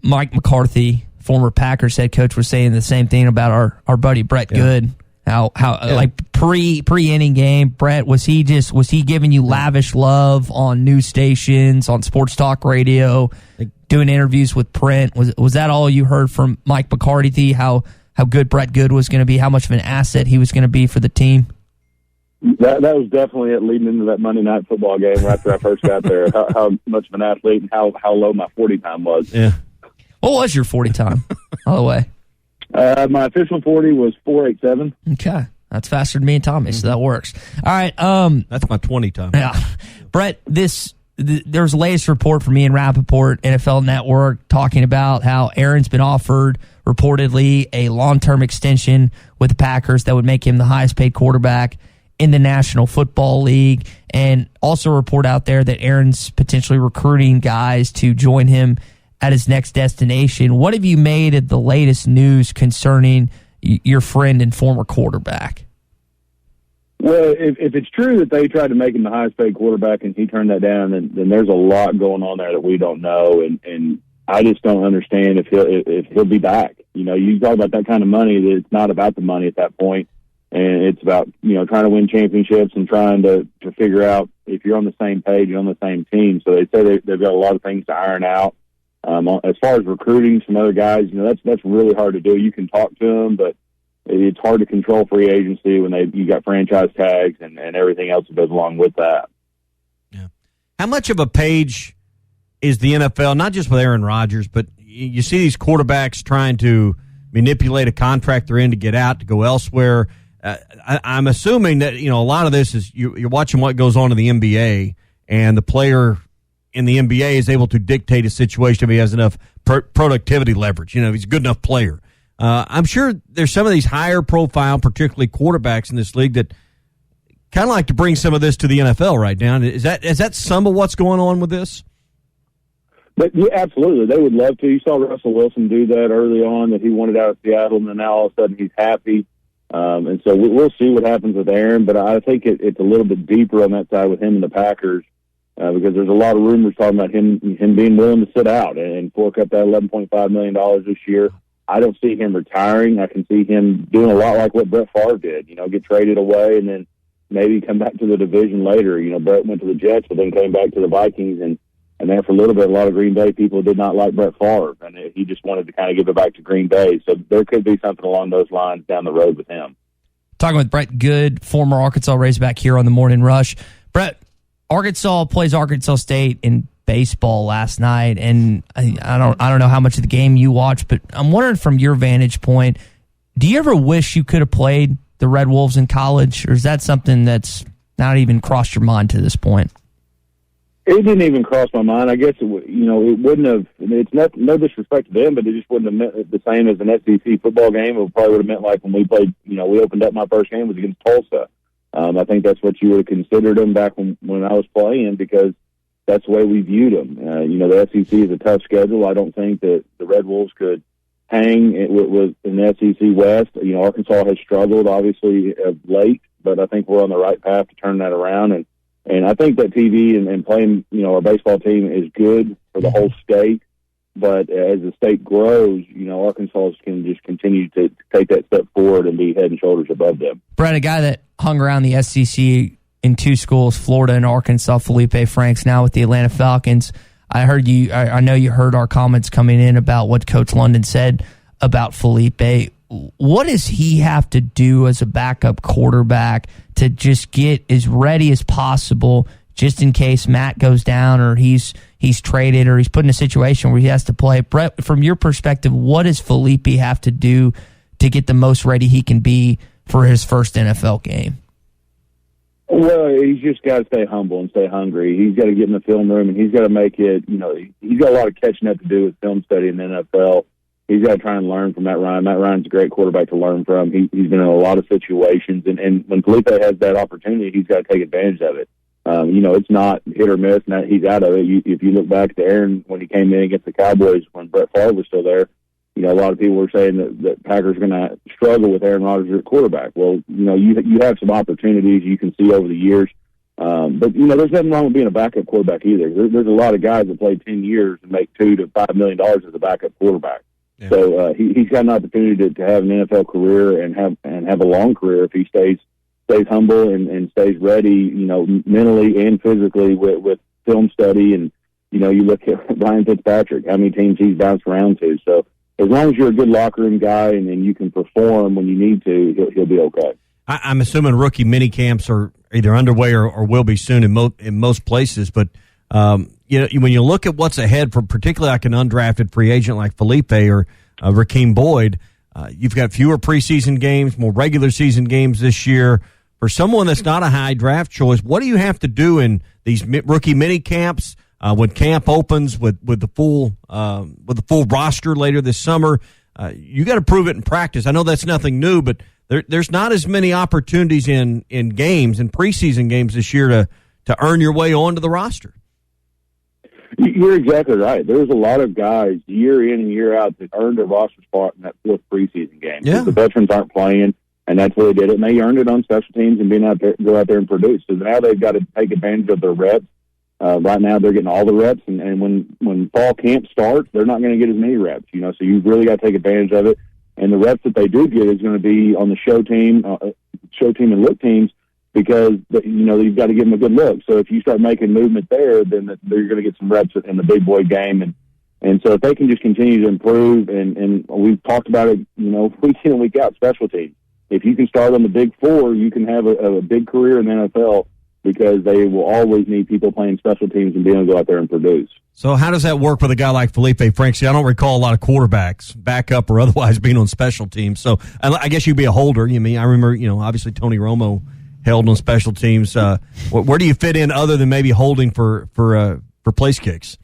Mike McCarthy, former Packers head coach, was saying the same thing about our buddy Brett Goode. How like pre-inning game, Brett, was he giving you lavish love on news stations, on sports talk radio, doing interviews with Brent? Was that all you heard from Mike McCarthy? How good Brett Goode was going to be, how much of an asset he was going to be for the team? That was definitely it leading into that Monday night football game right after I first got there. How much of an athlete and how low my 40 time was. Yeah. What was your 40 time, by the way? My official 40 was 4.87. Okay. That's faster than me and Tommy, so that works. All right. That's my 20 time. Yeah. Brett, there's a latest report from Ian Rappaport, NFL Network, talking about how Aaron's been offered, reportedly, a long-term extension with the Packers that would make him the highest-paid quarterback in the National Football League, and also a report out there that Aaron's potentially recruiting guys to join him at his next destination. What have you made of the latest news concerning your friend and former quarterback? Well, if it's true that they tried to make him the highest paid quarterback and he turned that down, then there's a lot going on there that we don't know, and I just don't understand if he'll be back. You know, you talk about that kind of money, that it's not about the money at that point, and it's about, you know, trying to win championships and trying to figure out if you're on the same page, you're on the same team. So they say they've got a lot of things to iron out. As far as recruiting some other guys, you know, that's really hard to do. You can talk to them, but it's hard to control free agency when you got franchise tags and everything else that goes along with that. Yeah. How much of a page is the NFL, not just with Aaron Rodgers, but you see these quarterbacks trying to manipulate a contract they're in to get out, to go elsewhere. I'm assuming that, you know, a lot of this is you're watching what goes on in the NBA, and the player in the NBA is able to dictate a situation if he has enough productivity leverage. You know, if he's a good enough player. I'm sure there's some of these higher profile, particularly quarterbacks in this league, that kind of like to bring some of this to the NFL right now. Is that some of what's going on with this? But yeah, absolutely. They would love to. You saw Russell Wilson do that early on, that he wanted out of Seattle, and then now all of a sudden he's happy. And so we'll see what happens with Aaron, but I think it's a little bit deeper on that side with him and the Packers, because there's a lot of rumors talking about him being willing to sit out and fork up that $11.5 million this year. I don't see him retiring. I can see him doing a lot like what Brett Favre did, you know, get traded away and then maybe come back to the division later. You know, Brett went to the Jets, but then came back to the Vikings, and there for a little bit, a lot of Green Bay people did not like Brett Favre, and he just wanted to kind of give it back to Green Bay. So there could be something along those lines down the road with him. Talking with Brett Goode, former Arkansas Razorback, here on the Morning Rush. Brett, Arkansas plays Arkansas State in baseball last night, and I don't know how much of the game you watched, but I'm wondering from your vantage point, do you ever wish you could have played the Red Wolves in college, or is that something that's not even crossed your mind to this point? It didn't even cross my mind. I guess it wouldn't have. It's no disrespect to them, but it just wouldn't have meant the same as an SEC football game. It probably would have meant like when we played. You know, we opened up my first game was against Tulsa. I think that's what you would have considered them back when I was playing, because that's the way we viewed them. The SEC is a tough schedule. I don't think that the Red Wolves could hang with in the SEC West. You know, Arkansas has struggled obviously of late, but I think we're on the right path to turn that around. And I think that TV and playing, you know, our baseball team is good for the whole state. But as the state grows, you know, Arkansas can just continue to take that step forward and be head and shoulders above them. Brett, a guy that hung around the SEC in two schools, Florida and Arkansas, Felipe Franks, now with the Atlanta Falcons. I know you heard our comments coming in about what Coach London said about Felipe. What does he have to do as a backup quarterback to just get as ready as possible, just in case Matt goes down or he's traded or he's put in a situation where he has to play? Brett, from your perspective, what does Felipe have to do to get the most ready he can be for his first NFL game? Well, he's just got to stay humble and stay hungry. He's got to get in the film room, and he's got to make it, you know, he's got a lot of catching up to do with film study in the NFL. He's got to try and learn from Matt Ryan. Matt Ryan's a great quarterback to learn from. He's been in a lot of situations, and when Felipe has that opportunity, he's got to take advantage of it. It's not hit or miss, and he's out of it. If you look back to Aaron when he came in against the Cowboys when Brett Favre was still there, you know, a lot of people were saying that Packers are going to struggle with Aaron Rodgers at quarterback. Well, you know, you have some opportunities you can see over the years. But, there's nothing wrong with being a backup quarterback either. There's a lot of guys that play 10 years and make $2 to $5 million as a backup quarterback. Yeah. So he's got an opportunity to have an NFL career and have a long career if he stays humble and stays ready, mentally and physically with film study. And, you look at Ryan Fitzpatrick, how many teams he's bounced around to. So as long as you're a good locker room guy and you can perform when you need to, he'll be okay. I'm assuming rookie mini camps are either underway or will be soon in most places. But when you look at what's ahead for particularly like an undrafted free agent like Felipe or Rakeem Boyd, you've got fewer preseason games, more regular season games this year. For someone that's not a high draft choice, what do you have to do in these rookie mini camps when camp opens with the full roster later this summer? You got to prove it in practice. I know that's nothing new, but there's not as many opportunities in games and preseason games this year to earn your way onto the roster. You're exactly right. There's a lot of guys year in and year out that earned a roster spot in that fourth preseason game. Yeah. The veterans aren't playing, and that's where they did it. And they earned it on special teams and go out there and produce. So now they've got to take advantage of their reps. Right now they're getting all the reps, and when fall camp starts, they're not going to get as many reps. So you've really got to take advantage of it. And the reps that they do get is going to be on the show team and look teams, because you've got to give them a good look. So if you start making movement there, then you're going to get some reps in the big boy game. And so if they can just continue to improve, and we've talked about it, week in and week out, special teams. If you can start on the big four, you can have a big career in the NFL, because they will always need people playing special teams and being able to go out there and produce. So how does that work with a guy like Felipe Franks? I don't recall a lot of quarterbacks, backup or otherwise, being on special teams. So I guess you'd be a holder. I remember, obviously Tony Romo held on special teams. Where do you fit in other than maybe holding for place kicks?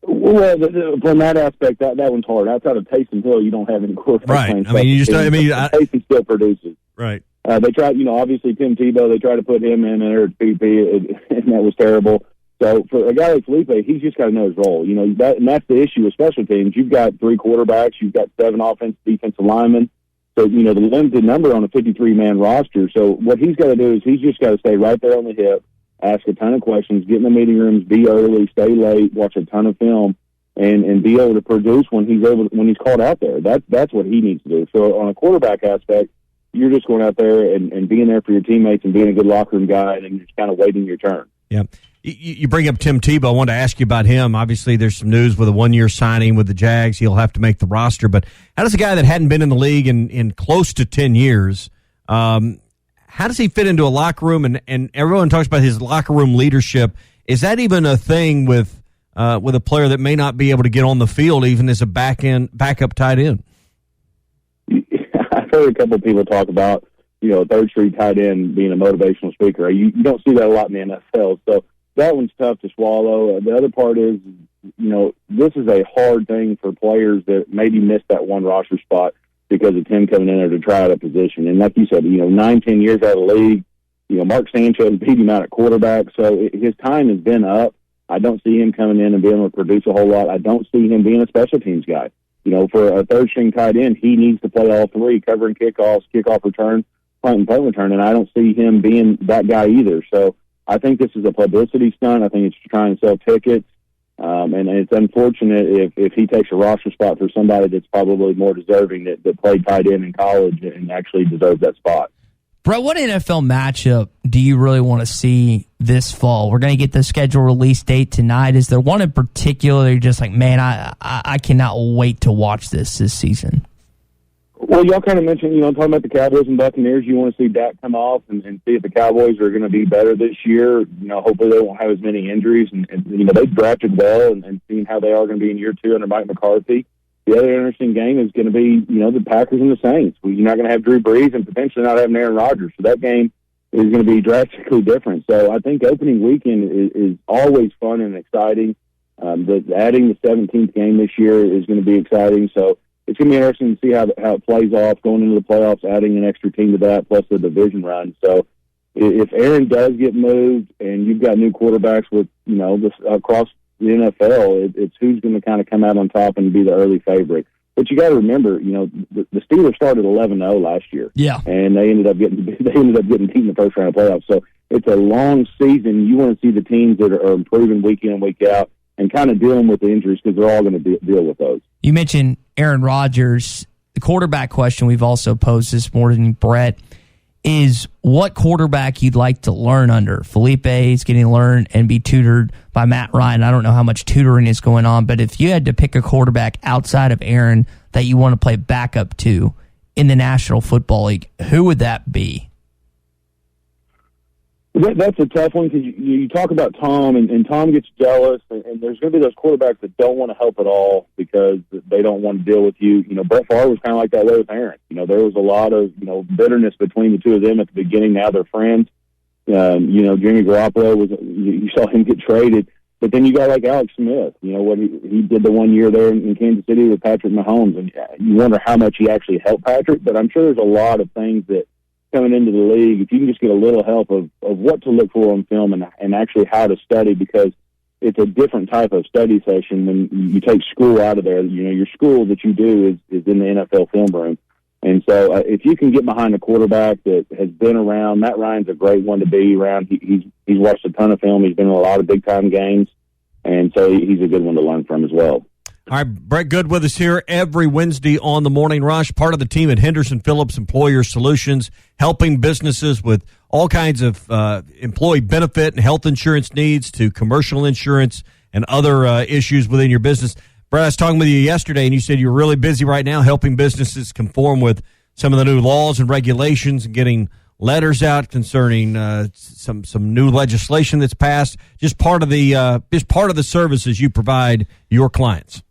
Well, from that aspect, that one's hard. Outside of Taysom Hill, you don't have any quarterbacks. Right. Taysom still produces. Right. They tried, obviously Tim Tebow, they tried to put him in there at PP, and that was terrible. So for a guy like Felipe, he's just got to know his role. And that's the issue with special teams. You've got 3 quarterbacks, you've got 7 defensive linemen. So, the limited number on a 53-man roster. So what he's got to do is he's just got to stay right there on the hip, ask a ton of questions, get in the meeting rooms, be early, stay late, watch a ton of film, and be able to produce when he's called out there. That's what he needs to do. So on a quarterback aspect, you're just going out there and being there for your teammates and being a good locker room guy, and you're just kind of waiting your turn. Yeah. You bring up Tim Tebow. I wanted to ask you about him. Obviously, there's some news with a 1-year signing with the Jags. He'll have to make the roster. But how does a guy that hadn't been in the league in close to 10 years, how does he fit into a locker room? And everyone talks about his locker room leadership. Is that even a thing with a player that may not be able to get on the field even as a backup tight end? I've heard a couple of people talk about, a third-string tight end being a motivational speaker. You don't see that a lot in the NFL. So that one's tough to swallow. The other part is, this is a hard thing for players that maybe missed that one roster spot because of Tim coming in there to try out a position. And like you said, 9-10 years out of the league, Mark Sanchez beat him out at quarterback. So his time has been up. I don't see him coming in and being able to produce a whole lot. I don't see him being a special teams guy. For a third-string tight end, he needs to play all 3, covering kickoffs, kickoff return, punt and punt return, and I don't see him being that guy either. So I think this is a publicity stunt. I think it's trying to sell tickets, and it's unfortunate if he takes a roster spot for somebody that's probably more deserving that played tight end in college and actually deserves that spot. Brett, what NFL matchup do you really want to see this fall? We're going to get the schedule release date tonight. Is there one in particular you're just like, man, I cannot wait to watch this season? Well, y'all kind of mentioned, talking about the Cowboys and Buccaneers, you want to see Dak come off and see if the Cowboys are going to be better this year. Hopefully they won't have as many injuries. And they've drafted well and seeing how they are going to be in year 2 under Mike McCarthy. The other interesting game is going to be, the Packers and the Saints. You're not going to have Drew Brees and potentially not having Aaron Rodgers. So that game is going to be drastically different. So I think opening weekend is always fun and exciting. Adding the 17th game this year is going to be exciting. So it's going to be interesting to see how it plays off going into the playoffs, adding an extra team to that, plus the division run. So if Aaron does get moved and you've got new quarterbacks with, across the NFL, it's who's going to kind of come out on top and be the early favorite. But you got to remember, the Steelers started 11-0 last year. Yeah. And they ended up getting beat in the first round of playoffs. So it's a long season. You want to see the teams that are improving week in and week out and kind of dealing with the injuries because they're all going to deal with those. You mentioned Aaron Rodgers. The quarterback question we've also posed this morning, Brett, is what quarterback you'd like to learn under. Felipe is getting to learn and be tutored by Matt Ryan. I don't know how much tutoring is going on, but if you had to pick a quarterback outside of Aaron that you want to play backup to in the National Football League, who would that be? That's a tough one because you talk about Tom, and Tom gets jealous, and there's going to be those quarterbacks that don't want to help at all because they don't want to deal with you. Brett Favre was kind of like that way with Aaron. There was a lot of, bitterness between the two of them at the beginning. Now they're friends. Jimmy Garoppolo you saw him get traded. But then you got like Alex Smith, what he did the 1 year there in Kansas City with Patrick Mahomes. And you wonder how much he actually helped Patrick, but I'm sure there's a lot of things that coming into the league, if you can just get a little help of what to look for on film and actually how to study, because it's a different type of study session when you take school out of there. Your school that you do is in the NFL film room. And so if you can get behind a quarterback that has been around, Matt Ryan's a great one to be around. He's watched a ton of film. He's been in a lot of big-time games, and so he's a good one to learn from as well. All right, Brett Goode with us here every Wednesday on the Morning Rush, part of the team at Henderson Phillips Employer Solutions, helping businesses with all kinds of employee benefit and health insurance needs to commercial insurance and other issues within your business. Brett, I was talking with you yesterday, and you said you're really busy right now helping businesses conform with some of the new laws and regulations and getting letters out concerning some new legislation that's passed. Just part of the services you provide your clients.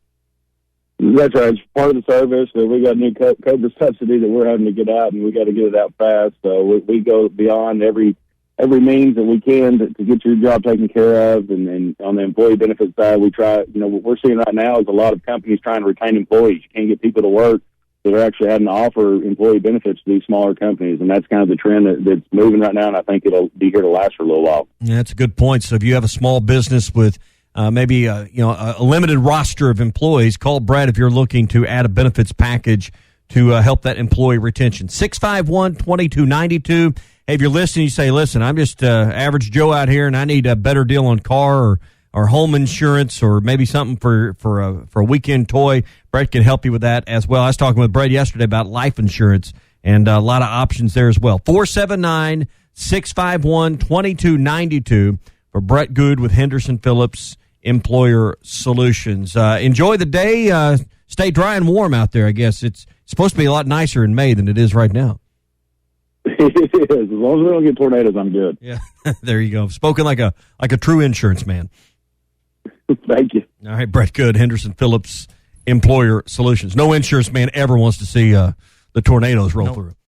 That's right. It's part of the service. We got a new COBRA subsidy that we're having to get out, and we got to get it out fast. So we go beyond every means that we can to get your job taken care of. And on the employee benefits side, we try. What we're seeing right now is a lot of companies trying to retain employees. You can't get people to work, so they're actually having to offer employee benefits to these smaller companies, and that's kind of the trend that's moving right now. And I think it'll be here to last for a little while. Yeah, that's a good point. So if you have a small business with maybe a limited roster of employees, call Brad if you're looking to add a benefits package to help that employee retention. 651-2292. Hey, if you're listening, you say, listen, I'm just average Joe out here, and I need a better deal on car or home insurance or maybe something for a weekend toy. Brett can help you with that as well. I was talking with Brett yesterday about life insurance and a lot of options there as well. 479-651-2292 for Brett Goode with Henderson Phillips Employer Solutions. Enjoy the day. Stay dry and warm out there, I guess. It's supposed to be a lot nicer in May than it is right now. It is. As long as we don't get tornadoes, I'm good. Yeah, there you go. Spoken like a true insurance man. Thank you. All right, Brett Goode, Henderson Phillips Employer Solutions. No insurance man ever wants to see the tornadoes roll through.